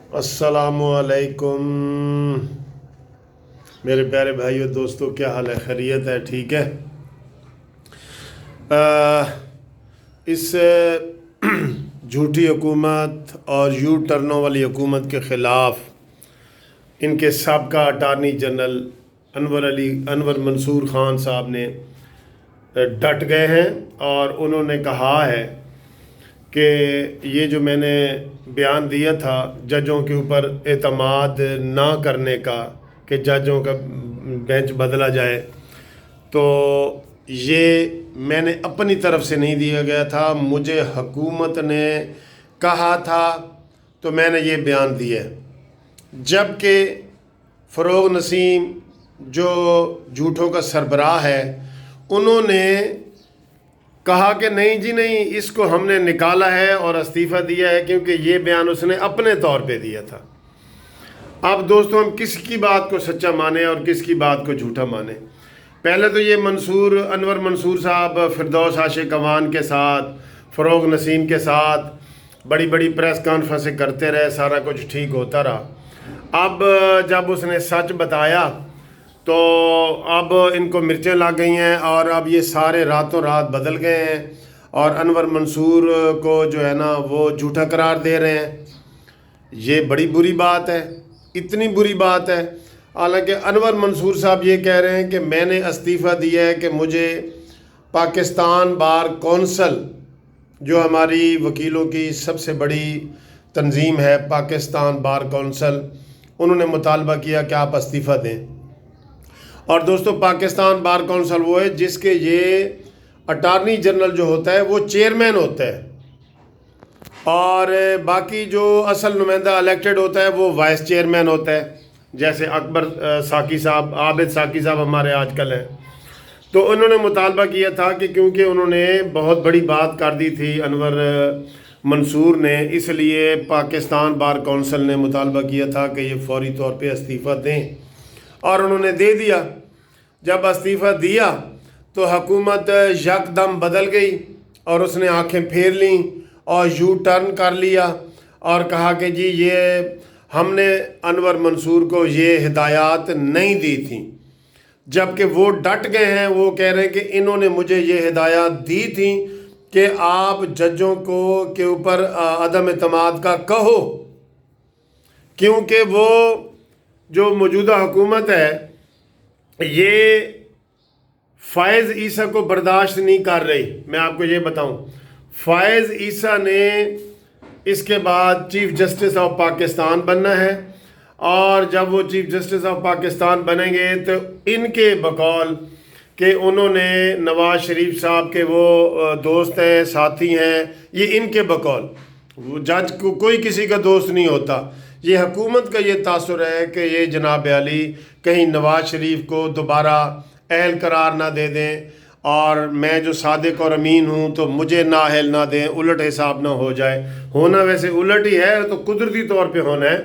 अस्सलामुअलैकुम मेरे प्यारे भाइयों दोस्तों, क्या हाल है? खैरियत है? ठीक है। इस झूठी हुकूमत और यू टर्नों वाली हुकूमत के ख़िलाफ़ इनके साबका अटारनी जनरल अनवर मंसूर ख़ान साहब ने डट गए हैं और उन्होंने कहा है कि ये जो मैंने बयान दिया था जजों के ऊपर एतमाद ना करने का, कि जजों का बेंच बदला जाए, तो ये मैंने अपनी तरफ से नहीं दिया गया था, मुझे हुकूमत ने कहा था तो मैंने ये बयान दिया। जबकि फ़रोग़ नसीम जो झूठों का सरबराह है, उन्होंने कहा कि नहीं जी नहीं, इसको हमने निकाला है और इस्तीफ़ा दिया है, क्योंकि ये बयान उसने अपने तौर पे दिया था। अब दोस्तों, हम किसकी बात को सच्चा माने और किसकी बात को झूठा माने? पहले तो ये अनवर मंसूर साहब फिरदौस आशिक अवान के साथ, फ़रोग़ नसीम के साथ बड़ी बड़ी प्रेस कॉन्फ्रेंसें करते रहे, सारा कुछ ठीक होता रहा। अब जब उसने सच बताया तो अब इनको मिर्चें लग गई हैं और अब ये सारे रातों रात बदल गए हैं और अनवर मंसूर को जो है ना वो झूठा करार दे रहे हैं। ये बड़ी बुरी बात है, इतनी बुरी बात है। हालांकि अनवर मंसूर साहब ये कह रहे हैं कि मैंने इस्तीफ़ा दिया है कि मुझे पाकिस्तान बार कौंसल, जो हमारी वकीलों की सबसे बड़ी तंजीम है, पाकिस्तान बार कौंसल, उन्होंने मुतालबा किया कि आप इस्तीफ़ा दें। और दोस्तों, पाकिस्तान बार कौंसल वो है जिसके ये अटारनी जनरल जो होता है वो चेयरमैन होता है और बाकी जो असल नुमाइंदा इलेक्टेड होता है वो वाइस चेयरमैन होता है, जैसे अकबर साकी साहब, आबिद साकी साहब हमारे आजकल हैं। तो उन्होंने मुतालबा किया था कि क्योंकि उन्होंने बहुत बड़ी बात कर दी थी अनवर मंसूर ने, इसलिए पाकिस्तान बार कौंसल ने मुतालबा किया था कि ये फौरी तौर पे इस्तीफ़ा दें और उन्होंने दे दिया। जब इस्तीफ़ा दिया तो हुकूमत यकदम बदल गई और उसने आंखें फेर लीं और यू टर्न कर लिया और कहा कि जी ये हमने अनवर मंसूर को ये हिदायत नहीं दी थी। जबकि वो डट गए हैं, वो कह रहे हैं कि इन्होंने मुझे ये हिदायत दी थी कि आप जजों को के ऊपर अदम एतमाद का कहो, क्योंकि वो जो मौजूदा हुकूमत है ये फ़ायज़ ईसा को बर्दाश्त नहीं कर रही। मैं आपको ये बताऊं, फ़ायज़ ईसा ने इसके बाद चीफ़ जस्टिस ऑफ पाकिस्तान बनना है और जब वो चीफ़ जस्टिस ऑफ पाकिस्तान बनेंगे तो इनके बकौल कि उन्होंने नवाज़ शरीफ साहब के वो दोस्त हैं, साथी हैं, ये इनके बकौल, वो जज को कोई किसी का दोस्त नहीं होता। ये हुकूमत का ये तासुर है कि ये जनाब अली कहीं नवाज़ शरीफ को दोबारा अहल करार ना दे दें और मैं जो सादिक और अमीन हूँ तो मुझे ना अहल ना दें, उलट हिसाब ना हो जाए। होना वैसे उलट ही है, तो कुदरती तौर पे होना है,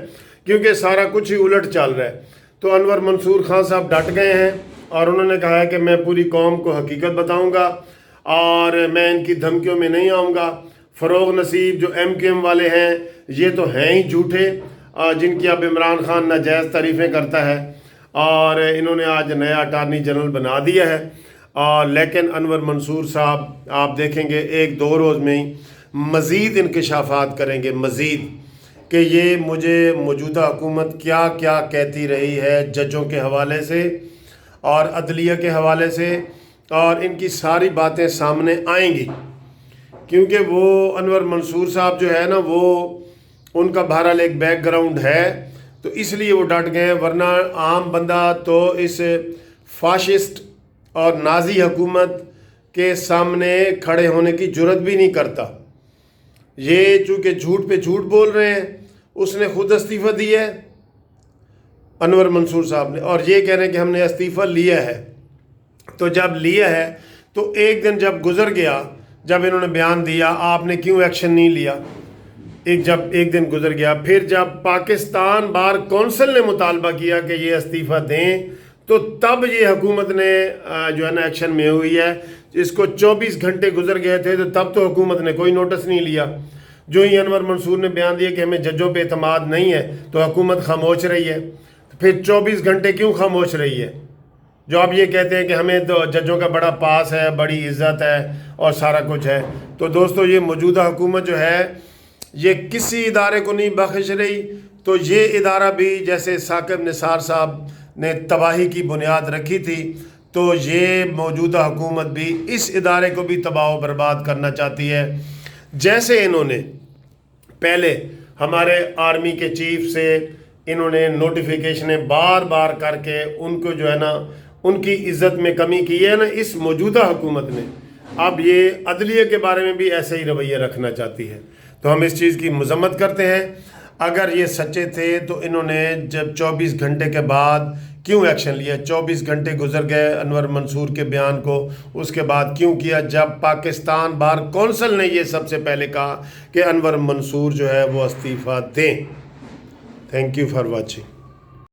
क्योंकि सारा कुछ ही उलट चल रहा है। तो अनवर मंसूर खान साहब डट गए हैं और उन्होंने कहा है कि मैं पूरी कौम को हकीकत बताऊँगा और मैं इनकी धमकियों में नहीं आऊँगा। फ़रोग़ नसीब जो MQM वाले हैं ये तो हैं ही झूठे, जिनकी अब इमरान खान नाजायज़ तारीफ़ें करता है और इन्होंने आज नया अटारनी जनरल बना दिया है। और लेकिन अनवर मंसूर साहब आप देखेंगे एक दो रोज़ में ही मज़ीद इंकशाफात करेंगे, मज़ीद, कि ये मुझे मौजूदा हुकूमत क्या क्या कहती रही है जजों के हवाले से और अदलिया के हवाले से, और इनकी सारी बातें सामने आएंगी। क्योंकि वो अनवर मंसूर साहब जो है ना, वो उनका बहरहाल एक बैकग्राउंड है, तो इसलिए वो डट गए हैं। वरना आम बंदा तो इस फाशिस्ट और नाजी हुकूमत के सामने खड़े होने की जुर्रत भी नहीं करता। ये चूँकि झूठ पे झूठ बोल रहे हैं, उसने खुद इस्तीफ़ा दिया है अनवर मंसूर साहब ने, और ये कह रहे हैं कि हमने इस्तीफ़ा लिया है। तो जब लिया है तो एक दिन जब गुजर गया, जब इन्होंने बयान दिया, आपने क्यों एक्शन नहीं लिया? एक दिन गुजर गया, फिर जब पाकिस्तान बार कौंसिल ने मुतालबा किया कि ये इस्तीफ़ा दें, तो तब ये हुकूमत ने जो है ना एक्शन में हुई है। इसको 24 घंटे गुजर गए थे, तो तब तो हुकूमत ने कोई नोटिस नहीं लिया। جو ہی انور منصور نے بیان دیا کہ ہمیں ججوں پہ اعتماد نہیں ہے تو حکومت خاموش رہی ہے. پھر 24 گھنٹے کیوں خاموش رہی ہے؟ جو آپ یہ کہتے ہیں کہ ہمیں تو ججوں کا بڑا پاس ہے، بڑی عزت ہے اور سارا کچھ ہے. تو دوستو یہ موجودہ حکومت جو ہے یہ کسی ادارے کو نہیں بخش رہی. تو یہ ادارہ بھی جیسے ثاقب نثار صاحب نے تباہی کی بنیاد رکھی تھی، تو یہ موجودہ حکومت بھی اس ادارے کو بھی تباہ و برباد کرنا چاہتی ہے. جیسے انہوں نے پہلے ہمارے آرمی کے چیف سے انہوں نے نوٹیفیکیشنیں بار بار کر کے ان کو جو ہے نا ان کی عزت میں کمی کی ہے نا، اس موجودہ حکومت نے اب یہ عدلیہ کے بارے میں بھی ایسے ہی رویہ رکھنا چاہتی ہے. تو ہم اس چیز کی مذمت کرتے ہیں. اگر یہ سچے تھے تو انہوں نے جب 24 گھنٹے کے بعد کیوں ایکشن لیا؟ 24 گھنٹے گزر گئے انور منصور کے بیان کو، اس کے بعد کیوں کیا جب پاکستان بار کونسل نے یہ سب سے پہلے کہا کہ انور منصور جو ہے وہ استعفیٰ دیں؟ Thank you for watching.